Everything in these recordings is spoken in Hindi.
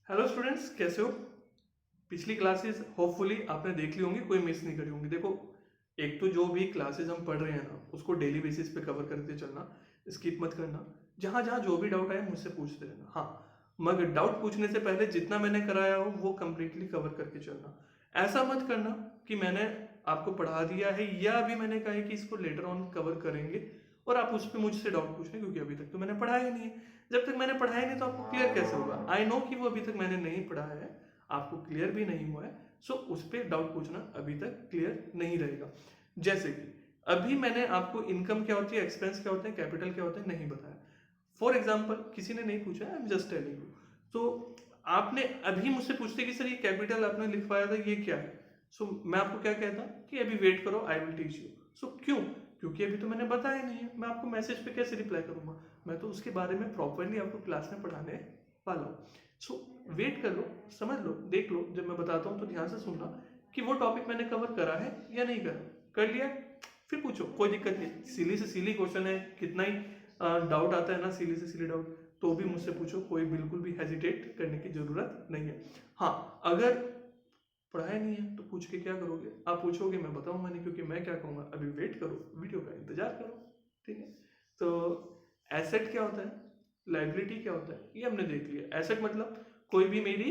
हेलो स्टूडेंट्स, कैसे हो? पिछली क्लासेस होपफुली आपने देख ली होंगी, कोई मिस नहीं करी होंगी। देखो, एक तो जो भी क्लासेस हम पढ़ रहे हैं ना, उसको डेली बेसिस पे कवर करते चलना, स्किप मत करना। जहाँ जहाँ जो भी डाउट आए मुझसे पूछते रहना। हाँ, मगर डाउट पूछने से पहले जितना मैंने कराया हो वो कंप्लीटली कवर करके चलना। ऐसा मत करना कि मैंने आपको पढ़ा दिया है या अभी मैंने कहा है कि इसको लेटर ऑन कवर करेंगे और आप उस पर मुझसे डाउट पूछ रहे हैं, क्योंकि अभी तक तो मैंने पढ़ाया ही नहीं है। जब तक मैंने पढ़ाया नहीं तो आपको क्लियर कैसे होगा? आई नो कि वो अभी तक मैंने नहीं पढ़ा है, आपको क्लियर भी नहीं हुआ है। सो उस पर डाउट पूछना अभी तक क्लियर नहीं रहेगा। जैसे कि अभी मैंने आपको इनकम क्या होती है, एक्सपेंस क्या होते हैं, कैपिटल क्या होते हैं नहीं बताया। फॉर एग्जाम्पल किसी ने नहीं पूछा, I am just telling you. तो आपने अभी मुझसे पूछते कि सर ये कैपिटल आपने लिखवाया था, ये क्या है? सो मैं आपको क्या कहता कि अभी वेट करो, आई विल टीच यू। सो क्यों? क्योंकि अभी तो मैंने बताया नहीं है, मैं आपको मैसेज पे कैसे रिप्लाई करूंगा? मैं तो उसके बारे में प्रॉपरली आपको क्लास में पढ़ाने वाला हूँ। सो वेट कर लो, समझ लो, देख लो। जब मैं बताता हूँ तो ध्यान से सुनना कि वो टॉपिक मैंने कवर करा है या नहीं करा। कर लिया? फिर पूछो, कोई दिक्कत नहीं। सिली से सिली क्वेश्चन है, कितना ही डाउट आता है ना, सिली से सिली डाउट, तो भी मुझसे पूछो, कोई बिल्कुल भी हेजिटेट करने की जरूरत नहीं है। हाँ, अगर पढ़ाया नहीं है तो पूछ के क्या करोगे? आप पूछोगे, मैं बताऊंगा नहीं, क्योंकि मैं क्या कहूंगा, अभी वेट करो, वीडियो का इंतजार करो। ठीक है? तो एसेट क्या होता है, लाइबिलिटी क्या होता है, ये हमने देख लिया। एसेट मतलब कोई भी मेरी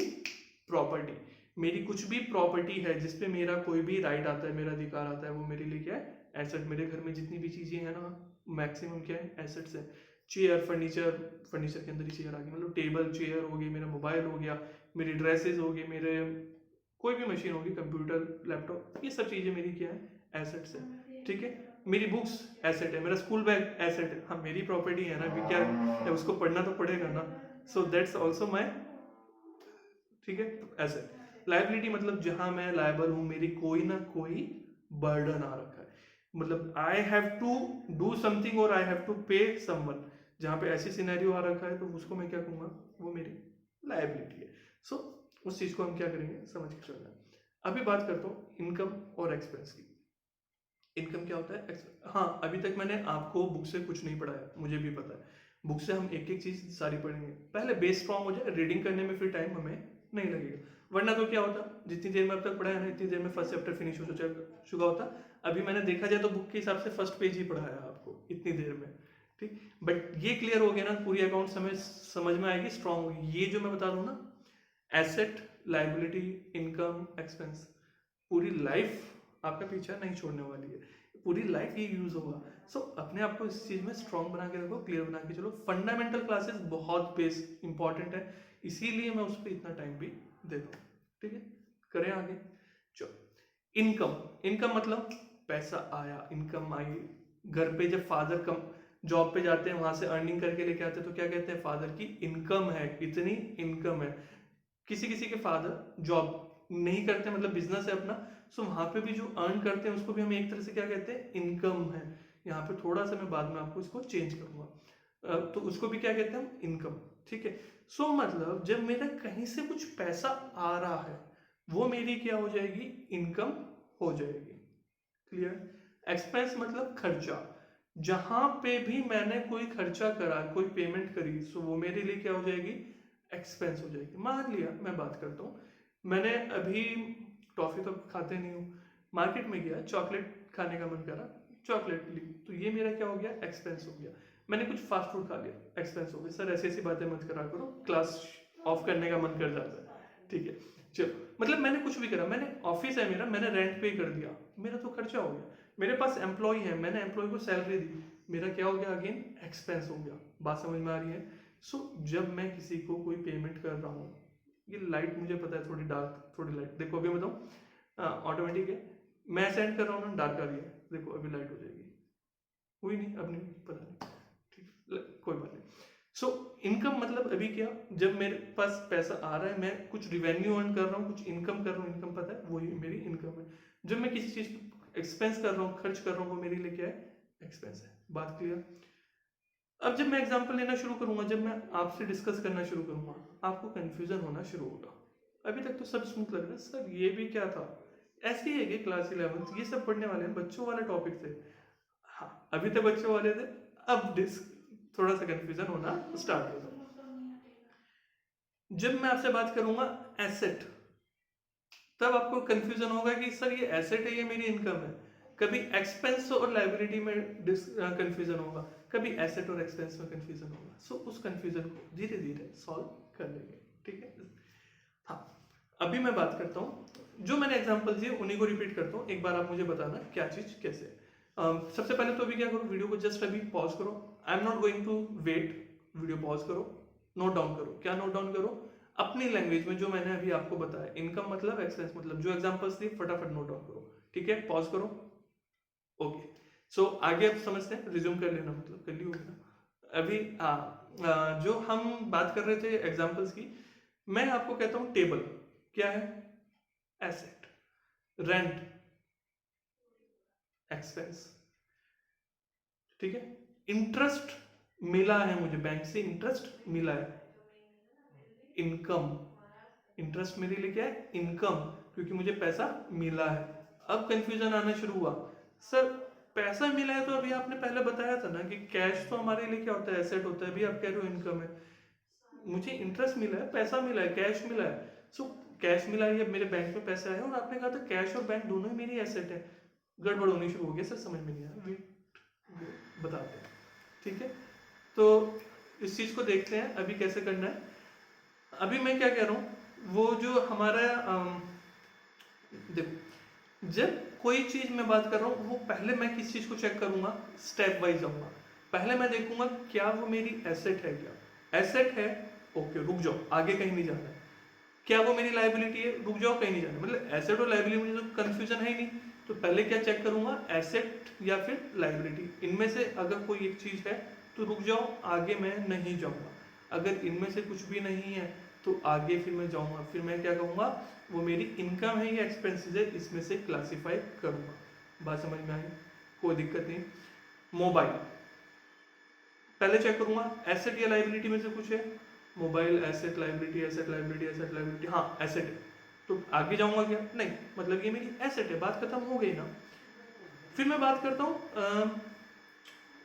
प्रॉपर्टी, मेरी कुछ भी प्रॉपर्टी है जिसपे मेरा कोई भी राइट आता है, मेरा अधिकार आता है, वो मेरे लिए क्या है? एसेट। मेरे घर में जितनी भी चीजें हैं ना, मैक्सिमम क्या है? एसेट्स है। चेयर, फर्नीचर, फर्नीचर के अंदर ही चेयर आ गई, मतलब टेबल चेयर हो गई, मेरा मोबाइल हो गया, मेरी ड्रेसेस हो गई, मेरे कोई भी मशीन होगी, कंप्यूटर, लैपटॉप, ये सब चीजें मेरी क्या है? एसेट्स है। ठीक है? मेरी बुक्स एसेट है, मेरा स्कूल बैग एसेट है। हाँ, मेरी प्रॉपर्टी है ना, अभी क्या है, उसको पढ़ना तो पड़ेगा ना। सो दैट्स ऑल्सो माई, ठीक है, एसेट। लाइबिलिटी मतलब जहां मैं लायबल हूं, मेरी कोई ना कोई बर्डन आ रखा है, मतलब I have to do something और I have to pay someone. जहां पे ऐसी सिनेरियो आ रखा है तो उसको मैं क्या कहूंगा? वो मेरी लाइबिलिटी है। सो उस चीज को हम क्या करेंगे, समझ के चलना है। अभी बात करता हूँ इनकम और एक्सपेंस की। इनकम क्या होता है? हाँ, अभी तक मैंने आपको बुक से कुछ नहीं पढ़ाया, मुझे भी पता है। बुक से हम एक एक चीज सारी पढ़ेंगे, पहले बेस स्ट्रांग हो जाए, रीडिंग करने में फिर टाइम हमें नहीं लगेगा। वरना तो क्या होता, जितनी देर में अब तक पढ़ाया ना, इतनी देर में फर्स्ट चैप्टर फिनिश हो चुका होता। अभी मैंने देखा जाए तो बुक के हिसाब से फर्स्ट पेज ही पढ़ाया आपको इतनी देर में। ठीक, बट ये क्लियर हो गया ना, पूरी अकाउंट समझ में आएगी, स्ट्रांग होगी। ये जो मैं बता दूं ना, एसेट, लाइबिलिटी, इनकम, एक्सपेंस, पूरी लाइफ आपका पीछा नहीं छोड़ने वाली है, पूरी लाइफ ये यूज होगा। सो अपने आप को इस चीज में स्ट्रांग बना के रखो, क्लियर बना के चलो। फंडामेंटल क्लासेस बहुत बेस इंपॉर्टेंट है, इसीलिए मैं उस पर इतना टाइम भी देता हूँ। ठीक है, करें आगे। चलो, इनकम। इनकम मतलब पैसा आया, इनकम आई। घर पे जब फादर कम जॉब पे जाते हैं, वहां से अर्निंग करके लेके आते हैं, तो क्या कहते हैं? फादर की इनकम है, इतनी इनकम है। किसी किसी के फादर जॉब नहीं करते, मतलब बिजनेस है अपना, सो वहां पे भी जो अर्न करते हैं उसको भी हम एक तरह से क्या कहते हैं? इनकम है। यहाँ पे थोड़ा सा मैं बाद में आपको इसको चेंज करूंगा। तो उसको भी क्या कहते हैं हम? इनकम। ठीक है? सो मतलब जब मेरा कहीं से कुछ पैसा आ रहा है, वो मेरी क्या हो जाएगी? इनकम हो जाएगी। क्लियर? एक्सपेंस मतलब खर्चा। जहां पे भी मैंने कोई खर्चा करा, कोई पेमेंट करी, सो वो मेरे लिए क्या हो जाएगी? एक्सपेंस हो जाएगी। मान लिया मैं बात करता हूँ, मैंने अभी टॉफी तो खाते नहीं हूँ, मार्केट में गया, चॉकलेट खाने का मन करा, चॉकलेट ली, तो ये मेरा क्या हो गया? एक्सपेंस हो गया। मैंने कुछ फास्ट फूड खा लिया, एक्सपेंस हो गया। सर ऐसी ऐसी बातें मत करा करो, क्लास ऑफ करने का मन कर जाता है। ठीक है, चलो, मतलब मैंने कुछ भी करा, मैंने ऑफिस है मेरा, मैंने रेंट पे कर दिया, मेरा तो खर्चा हो गया। मेरे पास एम्प्लॉय है, मैंने एम्प्लॉय को सैलरी दी, मेरा क्या हो गया? अगेन एक्सपेंस हो गया। बात समझ में आ रही है? सो जब मैं किसी को कोई पेमेंट कर रहा हूँ, ये लाइट मुझे पता है थोड़ी डार्क, थोड़ी लाइट, देखो अभी बताऊँ, ऑटोमेटिक है, मैं सेंड कर रहा हूँ ना, डार्क आ रही है, देखो अभी लाइट हो जाएगी, हुई नहीं, अब नहीं, पता नहीं, ठीक, कोई बात नहीं। सो इनकम मतलब अभी क्या, जब मेरे पास पैसा आ रहा है, मैं कुछ रिवेन्यू अर्न कर रहा हूँ, कुछ इनकम कर रहा हूँ, इनकम पता है, वही मेरी इनकम है। जब मैं किसी चीज एक्सपेंस कर रहा हूँ, खर्च कर रहा हूँ, वो मेरे लिए क्या है? एक्सपेंस है। बात क्लियर? अब जब मैं एग्जांपल लेना शुरू करूंगा, जब मैं आपसे डिस्कस करना शुरू करूंगा, आपको कंफ्यूजन होना शुरू होगा। अभी तक तो सब स्मूथ लग रहा है, सर ये भी क्या था? ऐसे ही है कि क्लास 11th ये सब पढ़ने वाले हैं, बच्चों वाले टॉपिक थे। हाँ, अभी तक बच्चों वाले थे, अब थोड़ा सा कंफ्यूजन होना स्टार्ट होगा। जब मैं आपसे बात करूंगा एसेट, तब आपको कंफ्यूजन होगा कि सर ये एसेट है, ये मेरी इनकम है। कभी एक्सपेंस और लाइबिलिटी में कंफ्यूजन होगा, कभी एसेट और एक्सपेंस में कंफ्यूजन होगा। सो उस कंफ्यूजन को धीरे धीरे सॉल्व कर लेंगे, ठीक है। हाँ, अभी मैं बात करता हूँ, जो मैंने एग्जांपल दिए उन्हीं को रिपीट करता हूँ। एक बार आप मुझे बताना क्या चीज कैसे। सबसे पहले तो अभी क्या करो, वीडियो को जस्ट अभी पॉज करो। I am not going to wait, video pause करो, नोट डाउन करो। क्या नोट डाउन करो? अपनी लैंग्वेज में जो मैंने अभी आपको बताया, इनकम मतलब, एक्सपेंस मतलब, जो एग्जांपल्स दिए फटाफट नोट डाउन करो, ठीक है। पॉज करो। ओके, सो आगे आप समझते हैं, रिज्यूम कर लेना, मतलब कर ली होगी ना अभी। हाँ, जो हम बात कर रहे थे एग्जांपल्स की, मैं आपको कहता हूँ टेबल क्या है? एसेट। रेंट एक्सपेंस, ठीक है। इंटरेस्ट मिला है मुझे, बैंक से इंटरेस्ट मिला है, इनकम। इंटरेस्ट मेरे लिए क्या है? इनकम, क्योंकि मुझे पैसा मिला है। अब कंफ्यूजन आना शुरू हुआ, सर पैसा मिला है तो अभी आपने पहले बताया था ना कि कैश तो हमारे लिए क्या होता है? एसेट होता है। अभी आप कह रहे हो इनकम है। मुझे इंटरेस्ट मिला है, पैसा मिला है, कैश मिला है। सो कैश मिला है, मेरे बैंक में पैसा है, और आपने कहा था कैश और बैंक दोनों ही मेरी एसेट है। गड़बड़ होनी शुरू हो गई सर, समझ में नहीं आया, वेट बताते हैं, ठीक है। तो इस चीज को देखते हैं अभी कैसे करना है। अभी मैं क्या कह रहा हूँ, वो जो हमारा देखो, जब कोई चीज मैं बात कर रहा हूँ, वो पहले मैं किस चीज को चेक करूंगा? स्टेप वाइज जाऊंगा। पहले मैं देखूंगा क्या वो मेरी एसेट है। क्या एसेट है? ओके, रुक जाओ, आगे कहीं नहीं जाना है। क्या वो मेरी लाइबिलिटी है? रुक जाओ, कहीं नहीं जाना। मतलब एसेट और लाइबिलिटी में तो कंफ्यूजन है ही नहीं। तो पहले क्या चेक करूंगा? एसेट या फिर लाइबिलिटी। इनमें से अगर कोई एक चीज है तो रुक जाओ, आगे मैं नहीं जाऊंगा। अगर इनमें से कुछ भी नहीं है तो आगे फिर मैं जाऊंगा। फिर मैं क्या कहूंगा? वो मेरी इनकम है या एक्सपेंसेस है, इसमें से क्लासिफाई करूंगा। बात समझ में आई? कोई दिक्कत नहीं। मोबाइल पहले चेक करूंगा, एसेट या लाइबिलिटी में से कुछ है। Mobile asset, liability asset, liability asset, liability, हाँ एसेट है। तो आगे जाऊंगा क्या? नहीं, मतलब ये मेरी एसेट है, बात खत्म हो गई ना। फिर मैं बात करता हूँ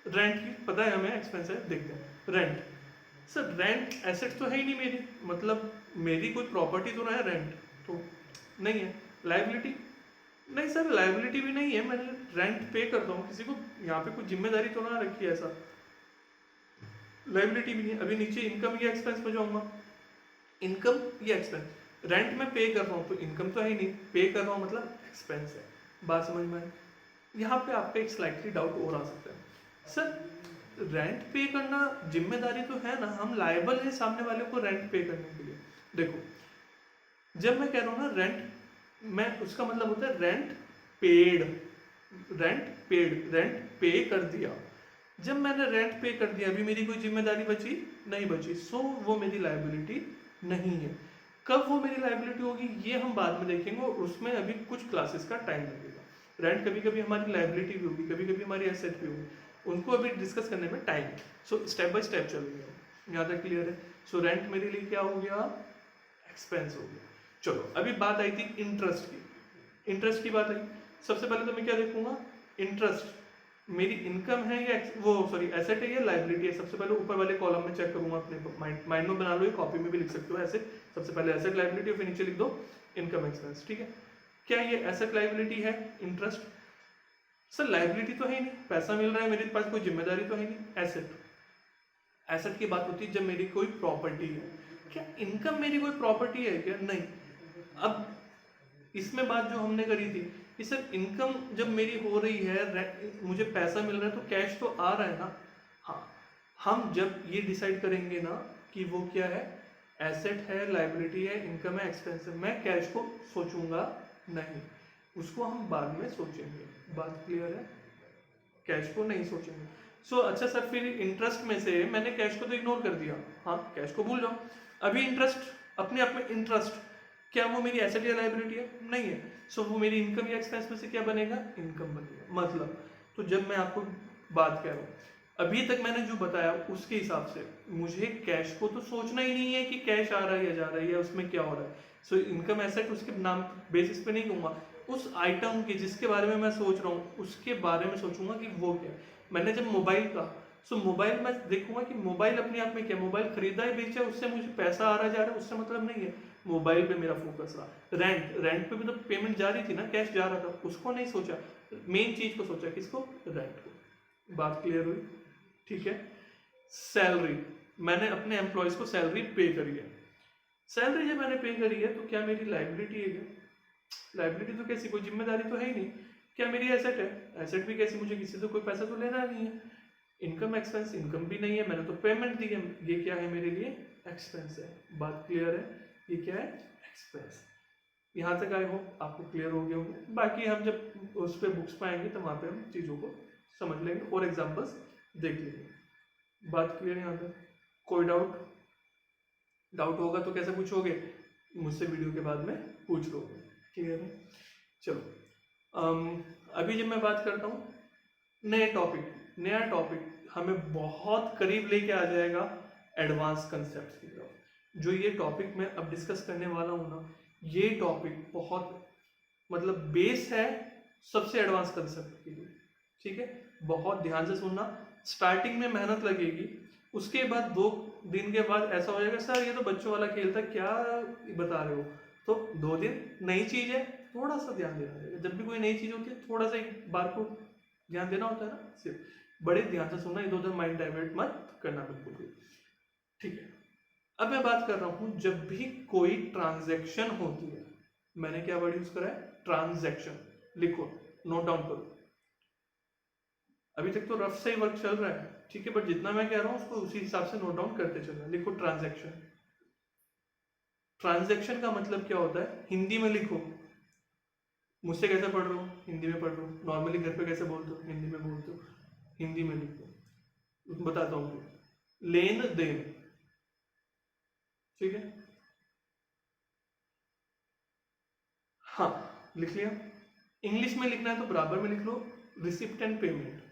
रेंट की। पता है हमें एक्सपेंस है, देखते हैं रेंट। सर रेंट एसेट तो है ही नहीं मेरी, मतलब मेरी कोई प्रॉपर्टी तो ना है रेंट, तो नहीं है। लाइबिलिटी, नहीं सर लाइबिलिटी भी नहीं है, मैंने रेंट पे करता हूँ किसी को, यहाँ पे कुछ जिम्मेदारी तो ना रखी है ऐसा। लाइबिलिटी भी नहीं है। अभी नीचे इनकम या एक्सपेंस में जाऊंगा। इनकम या एक्सपेंस, रेंट में पे कर रहा हूँ तो इनकम तो है ही नहीं, पे कर रहा हूँ मतलब एक्सपेंस है। बात समझ में आई? यहाँ पे आपका एक स्लाइटली डाउट और आ सकता है, सर रेंट पे करना जिम्मेदारी तो है ना, हम लायबल है सामने वाले को रेंट पे करने के लिए। देखो, जब मैं कह रहा हूँ ना रेंट, मैं उसका मतलब होता है rent paid. Rent paid, rent पे कर दिया। जब मैंने रेंट पे कर दिया, अभी मेरी कोई जिम्मेदारी बची नहीं बची, सो वो मेरी लायबिलिटी नहीं है। कब वो मेरी लायबिलिटी होगी ये हम बाद में देखेंगे, और उसमें अभी कुछ क्लासेस का टाइम लगेगा। रेंट कभी कभी हमारी लायबिलिटी भी होगी, कभी कभी हमारी एसेट भी होगी, उनको अभी डिस्कस करने में time. So step by step चलेंगे, यहाँ तक क्लियर है? सो रेंट मेरे लिए क्या हो गया? एक्सपेंस हो गया। चलो अभी बात आई थी इंटरेस्ट की। इंटरेस्ट की बात आई, सबसे पहले तो मैं क्या देखूंगा? इंटरेस्ट मेरी इनकम है या वो सॉरी एसेट है या लाइबिलिटी है। सबसे पहले ऊपर वाले कॉलम में चेक करूंगा, अपने माइंड में बना लो, ये कॉपी में भी लिख सकते हो ऐसे। सबसे पहले एसेट लाइबिलिटी, फिर नीचे लिख दो इनकम एक्सपेंस, ठीक है। क्या ये एसेट लाइबिलिटी है? इंटरेस्ट, सर लाइबिलिटी तो है ही नहीं, पैसा मिल रहा है, मेरे पास कोई जिम्मेदारी तो है नहीं। एसेट, एसेट की बात होती है जब मेरी कोई प्रॉपर्टी है। क्या इनकम मेरी कोई प्रॉपर्टी है क्या? नहीं। अब इसमें बात जो हमने करी थी कि सर इनकम जब मेरी हो रही है, मुझे पैसा मिल रहा है, तो कैश तो आ रहा है ना। हाँ, हम जब ये डिसाइड करेंगे ना कि वो क्या है, एसेट है, लाइबिलिटी है, इनकम है, एक्सपेंस है, मैं कैश को सोचूंगा नहीं, उसको हम बाद में सोचेंगे। बात क्लियर है? कैश को नहीं सोचेंगे। अच्छा सर, फिर इंटरेस्ट में से मैंने कैश को तो इग्नोर कर दिया, हाँ कैश को भूल जाओ। अभी इंटरेस्ट अपने आप में, इंटरेस्ट क्या वो मेरी एसेट या लाइबिलिटी है? नहीं है। वो मेरी इनकम या एक्सपेंस में से क्या बनेगा? इनकम बनेगा। मतलब तो जब मैं आपको बात कह रहा हूँ, अभी तक मैंने जो बताया उसके हिसाब से मुझे कैश को तो सोचना ही नहीं है कि कैश आ रहा है या जा रहा है या उसमें क्या हो रहा है। इनकम एसेट उसके नाम बेसिस पे नहीं कहूंगा, उस आइटम के जिसके बारे में मैं सोच रहा हूँ उसके बारे में सोचूंगा कि वो क्या है। मैंने जब मोबाइल का सो मोबाइल मैं देखूंगा कि मोबाइल अपने आप में क्या, मोबाइल खरीदा है बेचा, उससे मुझे पैसा आ रहा जा रहा है, उससे मतलब नहीं है। मोबाइल पे मेरा फोकस रहा। रेंट पे भी तो पेमेंट जा रही थी ना, कैश जा रहा था, उसको नहीं सोचा, मेन चीज को सोचा, किसको, रेंट को। बात क्लियर हुई, ठीक है। सैलरी, मैंने अपने एम्प्लॉयज को सैलरी पे करी है। सैलरी जब मैंने पे करी है तो क्या मेरी लाइबिलिटी है क्या? लाइबिलिटी तो कैसी, कोई जिम्मेदारी तो है ही नहीं। क्या मेरी एसेट है? एसेट भी कैसी, मुझे किसी से कोई पैसा तो लेना नहीं है। इनकम एक्सपेंस, इनकम भी नहीं है, मैंने तो पेमेंट दी है, ये क्या है मेरे लिए, एक्सपेंस है। बात क्लियर है, ये क्या है, एक्सपेंस। यहाँ तक आई होप आपको क्लियर हो गया होगा। बाकी हम जब उस पर बुक्स पे आएंगे तो वहाँ पे हम चीज़ों को समझ लेंगे और एग्जाम्पल्स देख लेंगे। बात क्लियर है यहाँ तक? कोई डाउट होगा तो कैसे पूछोगे, मुझसे वीडियो के बाद में पूछ लोगे, क्लियर है। चलो अभी जब मैं बात करता हूँ नया टॉपिक हमें बहुत करीब लेके आ जाएगा एडवांस कंसेप्ट की तरफ। जो ये टॉपिक मैं अब डिस्कस करने वाला हूँ ना, ये टॉपिक बहुत मतलब बेस है सबसे एडवांस कंसेप्ट के लिए, ठीक है। बहुत ध्यान से सुनना, स्टार्टिंग में मेहनत लगेगी, उसके बाद 2 दिन के बाद ऐसा हो जाएगा सर ये तो बच्चों वाला खेल था, क्या बता रहे हो। तो 2 दिन नई चीज है, थोड़ा सा ध्यान देना रहेगा। जब भी कोई नई चीज होती है थोड़ा सा एक बार को ध्यान देना होता है ना, सिर्फ बड़े ध्यान से सुनना, इधर उधर माइंड डाइवर्ट मत करना बिल्कुल भी, ठीक है। अब मैं बात कर रहा हूं जब भी कोई ट्रांजैक्शन होती है, मैंने क्या वर्ड यूज करा है, ट्रांजैक्शन। लिखो, नोट डाउन करो। अभी तक तो रफ से ही वर्क चल रहा है, ठीक है, बट जितना मैं कह रहा हूं उसको उसी हिसाब से नोट डाउन करते चलना। लिखो ट्रांजैक्शन। ट्रांजैक्शन का मतलब क्या होता है, हिंदी में लिखो। मुझसे कैसे पढ़ रहे हो, हिंदी में पढ़ रहे हो। नॉर्मली घर पे कैसे बोलते हो, हिंदी में बोलते हो, हिंदी में लिखो। बताता हूँ, लेन देन, ठीक है। हाँ, लिख लिया। इंग्लिश में लिखना है तो बराबर में लिख लो, रिसिप्ट एंड पेमेंट।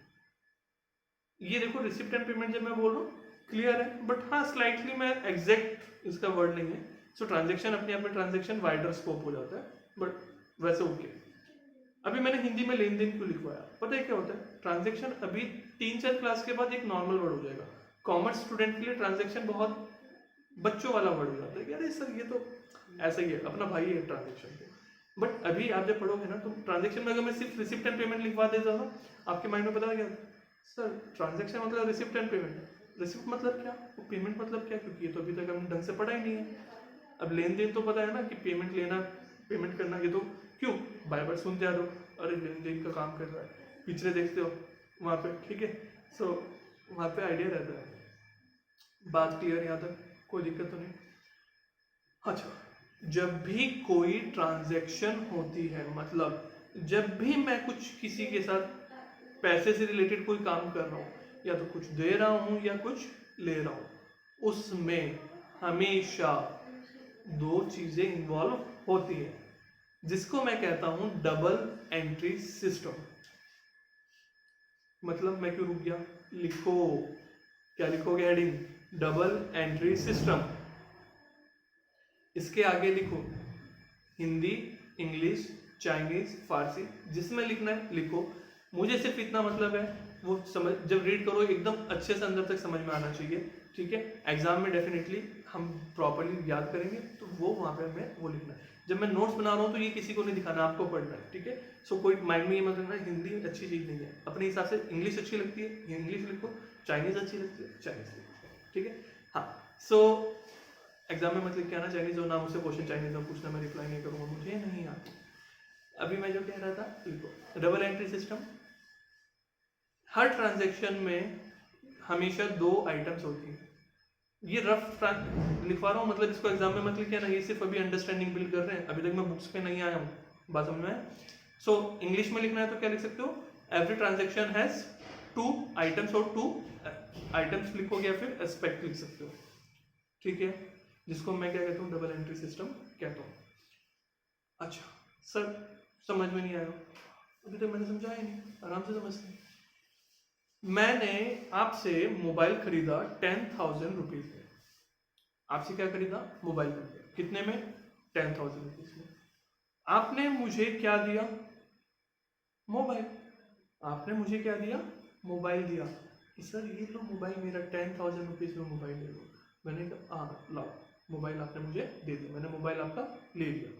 ये देखो रिसिप्ट एंड पेमेंट जब मैं बोल रहा हूँ क्लियर है, बट हाँ स्लाइटली मैं एग्जैक्ट इसका वर्ड नहीं है। सो ट्रांजेक्शन अपने आप में ट्रांजेक्शन वाइडर स्कोप हो जाता है, बट वैसे ओके। अभी मैंने हिंदी में लेन देन क्यों लिखवाया, पता है क्या होता है, ट्रांजेक्शन अभी 3-4 क्लास के बाद एक नॉर्मल वर्ड हो जाएगा। कॉमर्स स्टूडेंट के लिए ट्रांजेक्शन बहुत बच्चों वाला वर्ड हो जाता है कि अरे सर ये तो ऐसा ही है, अपना भाई है ट्रांजेक्शन के। बट अभी आप जब पढ़ोगे ना तो ट्रांजेक्शन में अगर मैं सिर्फ रिसिप्ट एंड पेमेंट लिखवा देता था, आपके माइंड में पता क्या, सर ट्रांजेक्शन मतलब रिसिप्ट एंड पेमेंट। रिसिप्ट मतलब क्या, पेमेंट मतलब क्या, क्योंकि ये तो अभी तक हमने ढंग से पढ़ा ही नहीं है। अब लेन देन तो पता है ना कि पेमेंट लेना, पेमेंट करना, ये तो क्यों बार बार सुनते आ रहे हो, अरे लेन देन का काम कर रहा है, पिछले देखते हो वहाँ पे, ठीक है। सो वहाँ पे आइडिया रहता है। बात क्लियर यहाँ तक, कोई दिक्कत तो नहीं। अच्छा, जब भी कोई ट्रांजैक्शन होती है, मतलब जब भी मैं कुछ किसी के साथ पैसे से रिलेटेड कोई काम कर रहा हूँ, या तो कुछ दे रहा हूँ या कुछ ले रहा हूँ, उसमें हमेशा 2 चीजें इन्वॉल्व होती हैं, जिसको मैं कहता हूं डबल एंट्री सिस्टम। मतलब मैं क्यों रुक गया, लिखो, क्या लिखोगे हेडिंग, डबल एंट्री सिस्टम। इसके आगे लिखो हिंदी, इंग्लिश, चाइनीज, फारसी, जिसमें लिखना है लिखो। मुझे सिर्फ इतना मतलब है, वो समझ जब रीड करो एकदम अच्छे से अंदर तक समझ में आना चाहिए, ठीक है। एग्जाम में डेफिनेटली हम प्रॉपर्ली याद करेंगे, तो वो वहाँ पे हमें वो लिखना है। जब मैं नोट्स बना रहा हूँ तो ये किसी को नहीं दिखाना, आपको पढ़ना है, ठीक है। सो कोई माइंड में ये मत रखना हिंदी अच्छी चीज़ नहीं है, अपने हिसाब से इंग्लिश अच्छी लगती है इंग्लिश लिखो, चाइनीज अच्छी लगती है चाइनीज लिखो, ठीक है। हाँ, सो एग्जाम में मतलब क्या ना चाइनीज, और ना मुझसे क्वेश्चन चाइनीज में पूछना, मैं रिप्लाई नहीं करूँगा, मुझे नहीं आता। अभी मैं जो कह रहा था, लिखो डबल एंट्री सिस्टम। हर ट्रांजैक्शन में हमेशा 2 आइटम्स होती हैं। ये रफ लिखवा रहा हूँ, मतलब इसको एग्जाम में मत लिखिए ना, ये सिर्फ अभी अंडरस्टैंडिंग बिल्ड कर रहे हैं, अभी तक मैं बुक्स पे नहीं आया हूँ, बात समझ में। सो इंग्लिश में लिखना है तो क्या लिख सकते हो, एवरी ट्रांजैक्शन हैज 2 आइटम्स, और 2 आइटम्स लिखोगे, या फिर एस्पेक्ट लिख सकते हो, ठीक है, जिसको मैं क्या कहता हूँ, डबल एंट्री सिस्टम कहता हूँ। अच्छा सर समझ में नहीं आया, अभी तक मैंने समझाया ही नहीं, आराम से समझते हैं। मैंने आपसे मोबाइल खरीदा 10,000 रुपीज में। आपसे क्या खरीदा, मोबाइल खरीदा, कितने में, 10,000 रुपीज में। आपने मुझे क्या दिया, मोबाइल। आपने मुझे क्या दिया, मोबाइल दिया। कि सर ये लो मोबाइल मेरा 10,000 रुपीज़ में मोबाइल ले लो। मैंने कहा हाँ लाओ मोबाइल आपने मुझे दे दिया, मैंने मोबाइल आपका ले लिया।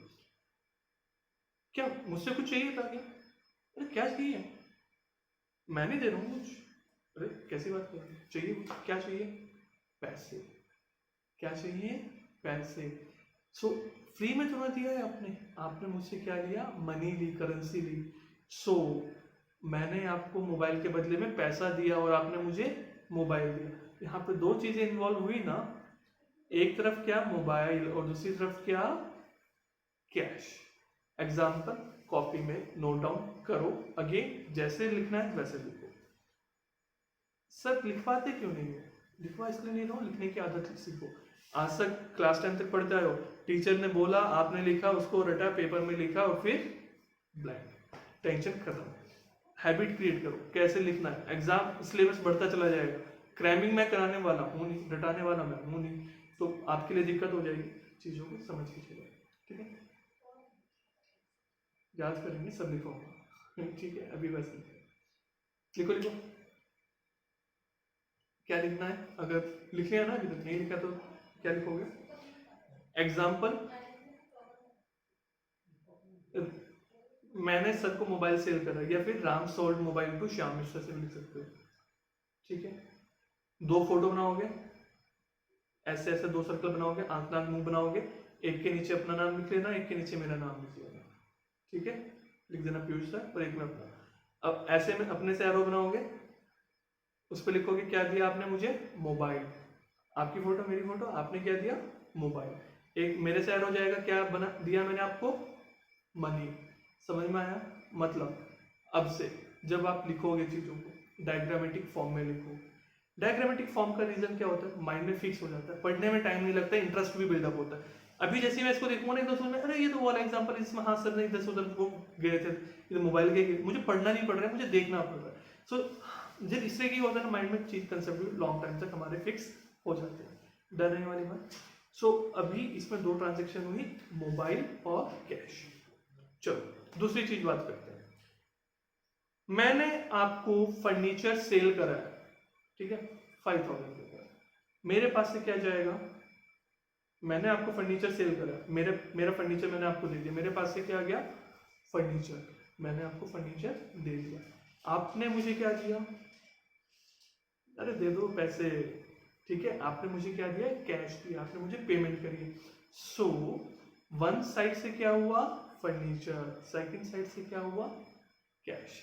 क्या मुझसे कुछ चाहिए था क्या? अरे क्या चाहिए, मैं नहीं दे रहा हूँ कुछ। अरे कैसी बात कर रहे हो? चाहिए कुछ, क्या चाहिए? पैसे। क्या चाहिए? पैसे। सो फ्री में तो ना दिया है आपने, आपने मुझसे क्या लिया? मनी ली, करेंसी ली। सो मैंने आपको मोबाइल के बदले में पैसा दिया और आपने मुझे मोबाइल दिया। यहाँ पे दो चीजें इन्वॉल्व हुई ना, एक तरफ क्या मोबाइल और दूसरी तरफ क्या कैश। एग्जाम्पल कॉपी में नोट डाउन करो, अगेन जैसे लिखना है वैसे लिखो। सर लिखवाते क्यों नहीं हो? लिखवा इसलिए नहीं रहा हूँ, लिखने की आदत सीखो। आज तक क्लास 10 तक पढ़ते आए हो, टीचर ने बोला आपने लिखा, उसको रटा, पेपर में लिखा और फिर ब्लैंक, टेंशन खत्म। हैबिट क्रिएट करो कैसे लिखना है, एग्जाम सिलेबस बढ़ता चला जाएगा। क्रैमिंग मैं कराने वाला हूँ नहीं, रटाने वाला मैं हूँ नहीं, तो आपके लिए दिक्कत हो जाएगी। चीज़ों को समझ के चलो, ठीक है? याद करेंगे सब लिखो, ठीक है? अभी बस लिखो लिखो क्या लिखना है। अगर लिख लिया ना, अभी तक नहीं लिखा तो क्या लिखोगे? एग्जाम्पल, मैंने सर को मोबाइल सेल करा, या फिर Ram sold mobile to Shyam Mishra से भी लिख सकते हो, ठीक है? दो फोटो बनाओगे, ऐसे ऐसे दो सर्कल बनाओगे, आंख नाक मुंह बनाओगे, एक के नीचे अपना नाम लिख लेना, एक के नीचे मेरा नाम लिख लेना, ठीक है? लिख देना पीयूष सर और एक में अपना। अब ऐसे में अपने से एरो बनाओगे, उस पर लिखोगे क्या दिया आपने मुझे? मोबाइल। आपकी फोटो मेरी फोटो, आपने क्या दिया? मोबाइल। एक मेरे से एरो जाएगा, क्या बना दिया मैंने आपको? मनी। समझ में आया? मतलब अब से जब आप लिखोगे चीजों को डायग्रामेटिक फॉर्म में लिखो। डायग्रामेटिक फॉर्म का रीजन क्या होता है? माइंड में फिक्स हो जाता है, पढ़ने में टाइम नहीं लगता, इंटरेस्ट भी बिल्डअप होता है। अभी जैसे मैं इसको देखूंगा ना 1-2 में, अरे ये तो वाला एग्जांपल है जिसमें हाँ सर ने इधर से उधर वो गए थे, ये तो मोबाइल के, मुझे पढ़ना नहीं पड़ रहा है, मुझे देखना पड़ रहा है। सो जब इससे क्या होता है ना, माइंड में चीज कंसेप्ट लॉन्ग टाइम तक हमारे फिक्स हो जाते हैं। डर नहीं वाली बात। सो अभी इसमें दो ट्रांजेक्शन हुई, मोबाइल और कैश। चलो दूसरी चीज बात करते हैं। मैंने आपको फर्नीचर सेल करा है, ठीक है, 5,000 का। मेरे पास से क्या जाएगा? मैंने आपको फर्नीचर सेल करा, मेरा फर्नीचर मैंने आपको दे दिया, मेरे पास से क्या गया? फर्नीचर। मैंने आपको फर्नीचर दे दिया, आपने मुझे क्या दिया? अरे दे दो पैसे, ठीक है? आपने मुझे क्या दिया? कैश दिया, आपने मुझे पेमेंट करी। सो वन साइड से क्या हुआ? फर्नीचर, सेकंड साइड से क्या हुआ? कैश।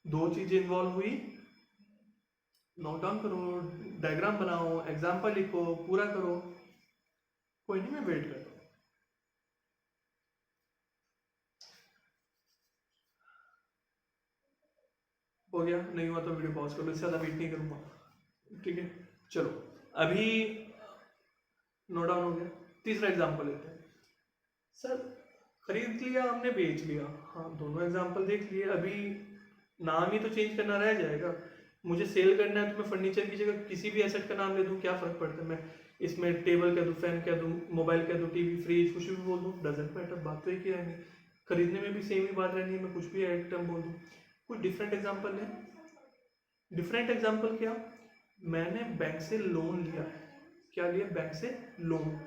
दो चीजें इन्वॉल्व हुई। नोट डाउन करो, डायग्राम बनाओ, एग्जाम्पल लिखो, पूरा करो। कोई नहीं, मैं वेट करता हूँ। हो गया? नहीं हुआ तो वीडियो पॉज कर लो, इससे ज़्यादा वेट नहीं करूँगा, ठीक है? चलो अभी नोट डाउन हो गया। तीसरा एग्जाम्पल लेते हैं। सर खरीद लिया हमने, बेच लिया, हाँ दोनों एग्जाम्पल देख लिए। अभी नाम ही तो चेंज करना रह जाएगा। मुझे सेल करना है तो मैं फर्नीचर की जगह किसी भी एसेट का नाम ले दूँ, क्या फर्क पड़ता है? मैं इसमें टेबल कह दूँ, फैन कह दूँ, मोबाइल कह दूँ, टीवी, फ्रिज, कुछ भी बोल दूँ, डजेंट मैटर, बात तो एक ही रहनी। खरीदने में भी सेम ही बात रहनी है, मैं कुछ भी आइटम बोल दूँ। कुछ डिफरेंट एग्जाम्पल है। डिफरेंट एग्जाम्पल क्या? मैंने बैंक से लोन लिया है। क्या लिया? बैंक से लोन।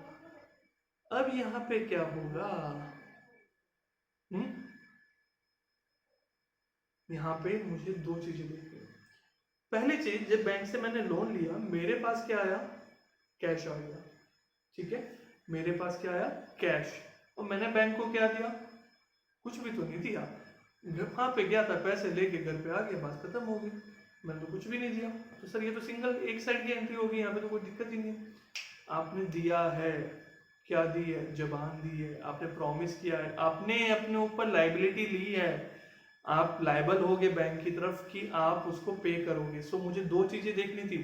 अब यहाँ पे क्या होगा? यहाँ पे मुझे दो चीजें देखनी है। पहली चीज, जब बैंक से मैंने लोन लिया, मेरे पास क्या आया? कैश आ गया, ठीक है? मेरे पास क्या आया? कैश। और मैंने बैंक को क्या दिया? कुछ भी तो नहीं दिया। वहां पे गया था, पैसे लेके घर पे आ गया, बात खत्म हो गई। मैंने तो कुछ भी नहीं दिया। तो सर ये तो सिंगल एक साइड की एंट्री होगी, यहाँ पे तो कोई दिक्कत ही नहीं है। आपने दिया है, क्या दी है? जबान दी है, आपने प्रॉमिस किया है, आपने अपने ऊपर लाइबिलिटी ली है, आप लाइबल होगे बैंक की तरफ कि आप उसको पे करोगे। सो मुझे दो चीजें देखनी थी।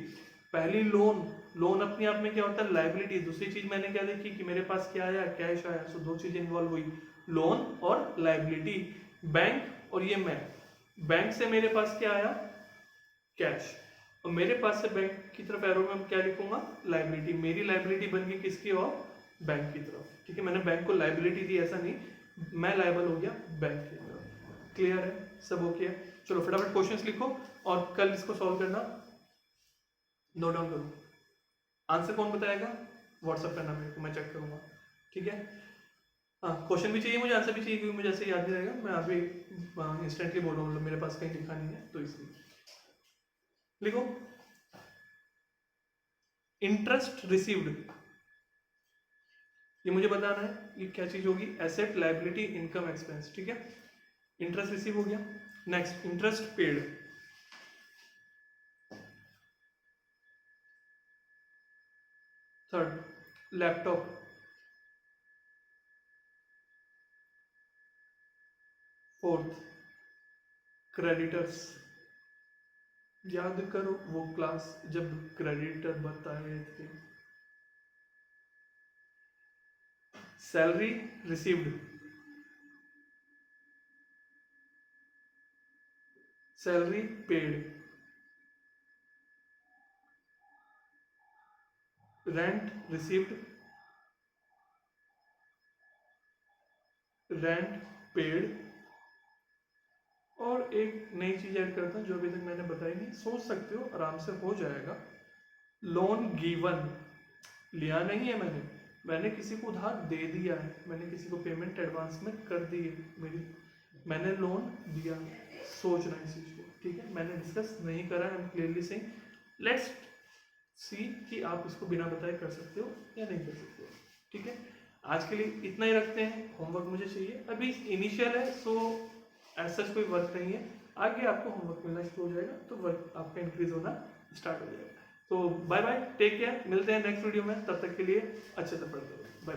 पहली लोन, लोन अपने आप में क्या होता है? लाइबिलिटी। दूसरी चीज मैंने क्या देखी कि मेरे पास क्या आया? कैश आया। सो दो चीजें इन्वॉल्व हुई, लोन और लाइबिलिटी। बैंक और ये मैं, बैंक से मेरे पास क्या आया? कैश। और मेरे पास से बैंक की तरफ एरो में क्या लिखूंगा? लाइबिलिटी। मेरी लाइबिलिटी बन गई किसकी? और बैंक की तरफ, ठीक है? मैंने बैंक को लाइबिलिटी दी, ऐसा नहीं, मैं लाइबल हो गया बैंक की तरफ। क्लियर है? सब ओके है? चलो फटाफट क्वेश्चंस लिखो और कल इसको सॉल्व करना। नोट डाउन करो। आंसर कौन बताएगा, व्हाट्सअप करना मेरे को, मैं चेक करूंगा। ठीक है, हाँ क्वेश्चन भी चाहिए मुझे, आंसर भी चाहिए, क्योंकि मुझे ऐसे याद नहीं रहेगा, मैं अभी इंस्टेंटली बोल रहा हूँ, मतलब मेरे पास कहीं लिखा नहीं है तो इसलिए। लिखो, इंटरेस्ट रिसीव्ड, ये मुझे बताना है ये क्या चीज होगी, एसेट लायबिलिटी इनकम एक्सपेंस। ठीक है, इंटरेस्ट रिसीव हो गया। Next, interest paid, third laptop, fourth creditors, याद करो वो क्लास जब क्रेडिटर बताए थे। Salary received, salary paid, rent received, rent paid, और एक नई चीज ऐड करता हूं जो अभी तक मैंने बताई नहीं, सोच सकते हो आराम से हो जाएगा। लोन गिवन, लिया नहीं है मैंने, मैंने किसी को उधार दे दिया है, मैंने किसी को पेमेंट एडवांस में कर दी है मेरी, मैंने लोन दिया। सोचना इस चीज को, ठीक है, मैंने डिस्कस नहीं करा है, क्लियरली सेइंग लेट्स सी कि आप इसको बिना बताए कर सकते हो या नहीं कर सकते हो। ठीक है, आज के लिए इतना ही रखते हैं, होमवर्क मुझे चाहिए, अभी इनिशियल है सो ऐसा कोई वर्क नहीं है, आगे आपको होमवर्क मिलना शुरू हो जाएगा तो वर्क आपका इंक्रीज होना स्टार्ट हो जाएगा। तो बाय बाय, टेक केयर, मिलते हैं नेक्स्ट वीडियो में, तब तक के लिए अच्छे से पढ़ते रहो, बाय।